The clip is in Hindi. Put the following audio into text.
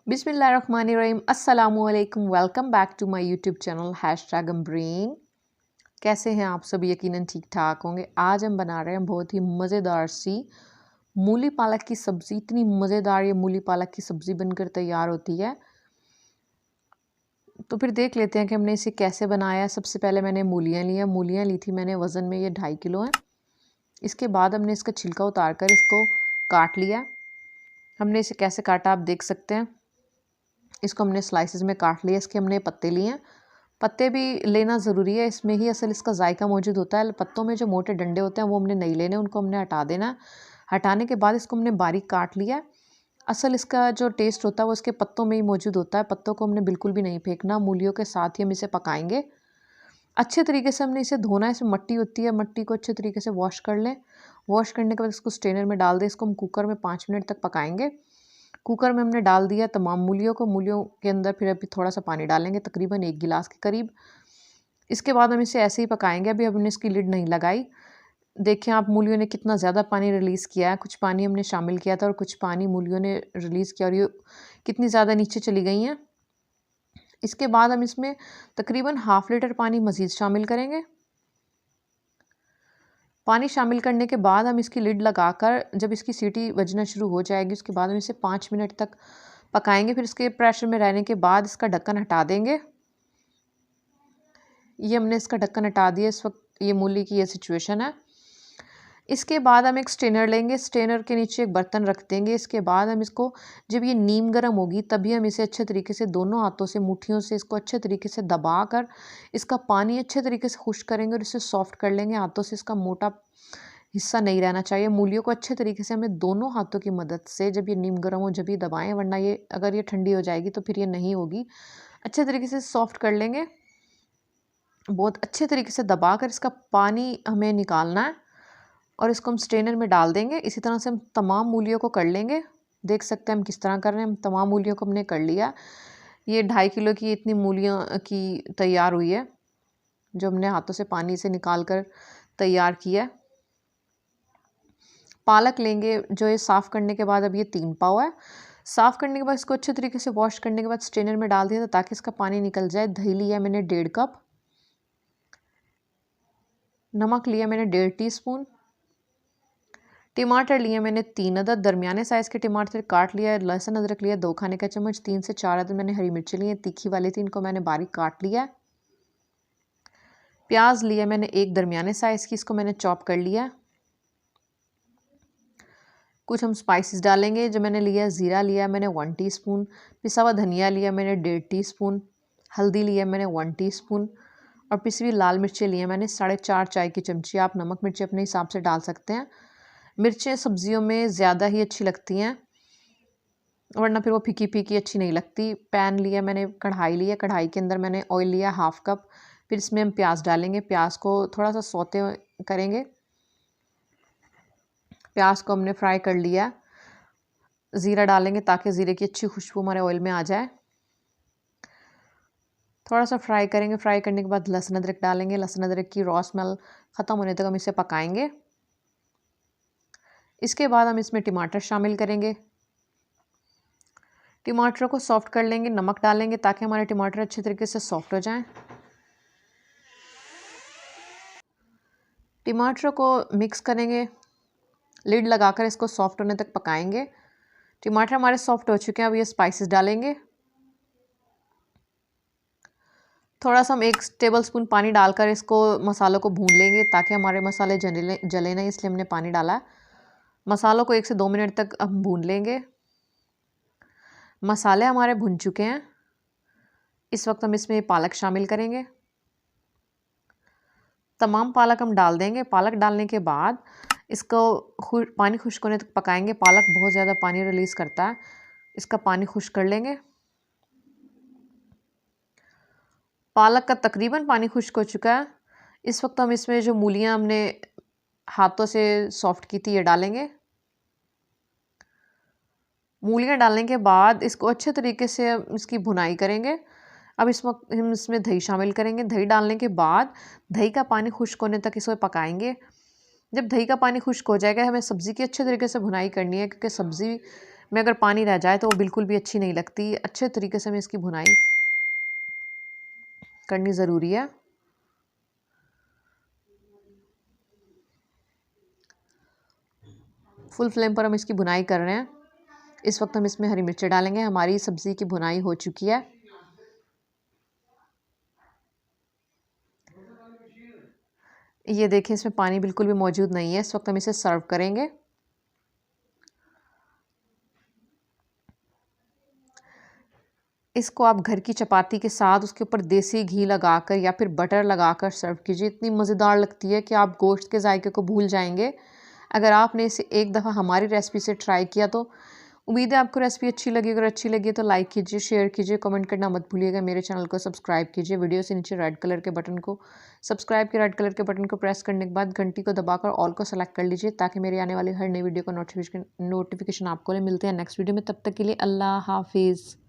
बिस्मिल्लाहिर्रहमानिर्रहीम अस्सलामुअलैकुम। Welcome back to my YouTube channel #brain. कैसे हैं आप सब? यकीनन ठीक ठाक होंगे। आज हम बना रहे हैं बहुत ही मज़ेदार सी मूली पालक की सब्ज़ी। इतनी मज़ेदार ये मूली पालक की सब्ज़ी बनकर तैयार होती है। तो फिर देख लेते हैं कि हमने इसे कैसे बनाया। सबसे पहले मैंने मूलियाँ ली थी मैंने, वज़न में ये 2.5 किलो है। इसके बाद हमने इसका छिलका उतार कर इसको काट लिया। हमने इसे कैसे काटा आप देख सकते हैं। इसको हमने स्लाइसेस में काट लिया। इसके हमने पत्ते लिए हैं। पत्ते भी लेना ज़रूरी है, इसमें ही असल इसका जायका मौजूद होता है। पत्तों में जो मोटे डंडे होते हैं वो हमने नहीं लेने, उनको हमने हटा देना। हटाने के बाद इसको हमने बारीक काट लिया। असल इसका जो टेस्ट होता है वो इसके पत्तों में ही मौजूद होता है। पत्तों को हमने बिल्कुल भी नहीं फेंकना। मूलियों के साथ ही हम इसे पकाएंगे। अच्छे तरीके से हमने इसे धोना है। इसमें मट्टी होती है, मट्टी को अच्छे तरीके से वॉश कर लें। वॉश करने के बाद इसको स्ट्रेनर में डाल दें। इसको हम कुकर में 5 मिनट तक पकाएंगे। कुकर में हमने डाल दिया तमाम मूलियों को। मूलियों के अंदर फिर अभी थोड़ा सा पानी डालेंगे, तकरीबन 1 गिलास के करीब। इसके बाद हम इसे ऐसे ही पकाएंगे। अभी हमने इसकी लिड नहीं लगाई। देखें आप, मूलियों ने कितना ज़्यादा पानी रिलीज़ किया है। कुछ पानी हमने शामिल किया था और कुछ पानी मूलियों ने रिलीज़ किया, और ये कितनी ज़्यादा नीचे चली गई हैं। इसके बाद हम इसमें तकरीबन ½ लीटर पानी मज़ीद शामिल करेंगे। पानी शामिल करने के बाद हम इसकी लिड लगाकर जब इसकी सीटी बजना शुरू हो जाएगी उसके बाद हम इसे 5 मिनट तक पकाएंगे। फिर इसके प्रेशर में रहने के बाद इसका ढक्कन हटा देंगे। ये हमने इसका ढक्कन हटा दिया। इस वक्त ये मूली की ये सिचुएशन है। इसके बाद हम एक स्ट्रेनर लेंगे। स्ट्रेनर के नीचे एक बर्तन रख देंगे। इसके बाद हम इसको, जब ये नीम गर्म होगी तभी हम इसे अच्छे तरीके से दोनों हाथों से, मुट्ठियों से इसको अच्छे तरीके से दबा कर इसका पानी अच्छे तरीके से खुश्क करेंगे और इसे सॉफ्ट कर लेंगे। हाथों से इसका मोटा हिस्सा नहीं रहना चाहिए। मूलियों को अच्छे तरीके से हमें दोनों हाथों की मदद से, जब ये नीम गर्म हो जब ये दबाएं, वरना ये अगर ये ठंडी हो जाएगी तो फिर ये नहीं होगी। अच्छे तरीके से सॉफ्ट कर लेंगे। बहुत अच्छे तरीके से दबा कर इसका पानी हमें निकालना है और इसको हम स्ट्रेनर में डाल देंगे। इसी तरह से हम तमाम मूलियों को कर लेंगे। देख सकते हैं हम किस तरह कर रहे हैं। हम तमाम मूलियों को हमने कर लिया। ये 2.5 किलो की इतनी मूलियों की तैयार हुई है, जो हमने हाथों से पानी से निकाल कर तैयार किया है। पालक लेंगे, जो ये साफ़ करने के बाद अब ये 3 पाव है। साफ़ करने के बाद इसको अच्छे तरीके से वॉश करने के बाद स्ट्रेनर में डाल दिया था ताकि इसका पानी निकल जाए। दही लिया मैंने 1.5 कप। नमक लिया मैंने 1.5 टीस्पून। टमाटर लिए मैंने 3 अदद, दरमियाने साइज़ के टमाटर काट लिया है। लहसुन अदरक लिया 2 खाने का चम्मच। 3 से 4 अदद मैंने हरी मिर्ची ली है, तीखी वाली थी, इनको मैंने बारीक काट लिया है। प्याज लिया मैंने 1 दरमियाने साइज़ की, इसको मैंने चॉप कर लिया। कुछ हम स्पाइसेस डालेंगे। जो मैंने लिया, ज़ीरा लिया मैंने 1 टीस्पून। पिसा हुआ धनिया लिया मैंने 1.5 टीस्पून। हल्दी लिया मैंने 1 टीस्पून। और पिसी हुई लाल मिर्चें लिए मैंने 4.5 चाय की चमची। आप नमक मिर्ची अपने हिसाब से डाल सकते हैं। मिर्चें सब्जियों में ज़्यादा ही अच्छी लगती हैं, वरना फिर वो फीकी फीकी अच्छी नहीं लगती। पैन लिया मैंने, कढ़ाई लिया, कढ़ाई के अंदर मैंने ऑयल लिया ½ कप। फिर इसमें हम प्याज डालेंगे। प्याज को थोड़ा सा सौते करेंगे। प्याज को हमने फ्राई कर लिया। ज़ीरा डालेंगे ताकि ज़ीरे की अच्छी खुशबू हमारे ऑयल में आ जाए। थोड़ा सा फ्राई करेंगे। फ्राई करने के बाद लहसुन अदरक डालेंगे। लहसुन अदरक की रॉ स्मेल ख़त्म होने तक हम इसे पकाएंगे। इसके बाद हम इसमें टमाटर शामिल करेंगे। टमाटर को सॉफ्ट कर लेंगे। नमक डालेंगे ताकि हमारे टमाटर अच्छे तरीके से सॉफ्ट हो जाएं। टमाटर को मिक्स करेंगे। लिड लगाकर इसको सॉफ्ट होने तक पकाएंगे। टमाटर हमारे सॉफ्ट हो चुके हैं। अब ये स्पाइसेस डालेंगे। थोड़ा सा हम 1 टेबलस्पून पानी डालकर इसको, मसालों को भून लेंगे ताकि हमारे मसाले जले नहीं, इसलिए हमने पानी डाला है। मसालों को 1 से 2 मिनट तक हम भून लेंगे। मसाले हमारे भुन चुके हैं। इस वक्त हम इसमें पालक शामिल करेंगे। तमाम पालक हम डाल देंगे। पालक डालने के बाद इसको पानी खुश्क होने तक पकाएंगे। पालक बहुत ज़्यादा पानी रिलीज़ करता है, इसका पानी खुश्क कर लेंगे। पालक का तकरीबन पानी खुश्क हो चुका है। इस वक्त हम इसमें जो मूलियाँ हमने हाथों से सॉफ्ट की थी ये डालेंगे। मूलियाँ डालने के बाद इसको अच्छे तरीके से इसकी भुनाई करेंगे। अब इस वक्त हम इसमें दही शामिल करेंगे। दही डालने के बाद दही का पानी खुश्क होने तक इसको पकाएंगे। जब दही का पानी खुश्क हो जाएगा, हमें सब्ज़ी की अच्छे तरीके से भुनाई करनी है, क्योंकि सब्ज़ी में अगर पानी रह जाए तो वो बिल्कुल भी अच्छी नहीं लगती। अच्छे तरीके से हमें इसकी भुनाई करनी ज़रूरी है। फुल फ्लेम पर हम इसकी भुनाई कर रहे हैं। इस वक्त हम इसमें हरी मिर्चें डालेंगे। हमारी सब्ज़ी की भुनाई हो चुकी है। ये देखिए इसमें पानी बिल्कुल भी मौजूद नहीं है। इस वक्त हम इसे सर्व करेंगे। इसको आप घर की चपाती के साथ उसके ऊपर देसी घी लगाकर या फिर बटर लगाकर सर्व कीजिए। इतनी मज़ेदार लगती है कि आप गोश्त के जायके को भूल जाएंगे। अगर आपने इसे एक दफ़ा हमारी रेसिपी से ट्राई किया तो उम्मीद है आपको रेसिपी अच्छी लगी। अगर अच्छी लगी तो लाइक कीजिए, शेयर कीजिए, कमेंट करना मत भूलिएगा। मेरे चैनल को सब्सक्राइब कीजिए। वीडियो से नीचे रेड कलर के बटन को सब्सक्राइब के रेड कलर के बटन को प्रेस करने के बाद घंटी को दबाकर ऑल को सेलेक्ट कर लीजिए ताकि मेरी आने वाली हर नई वीडियो का नोटिफिकेशन आपको मिलते हैं नेक्स्ट वीडियो में। तब तक के लिए अल्लाह हाफिज़।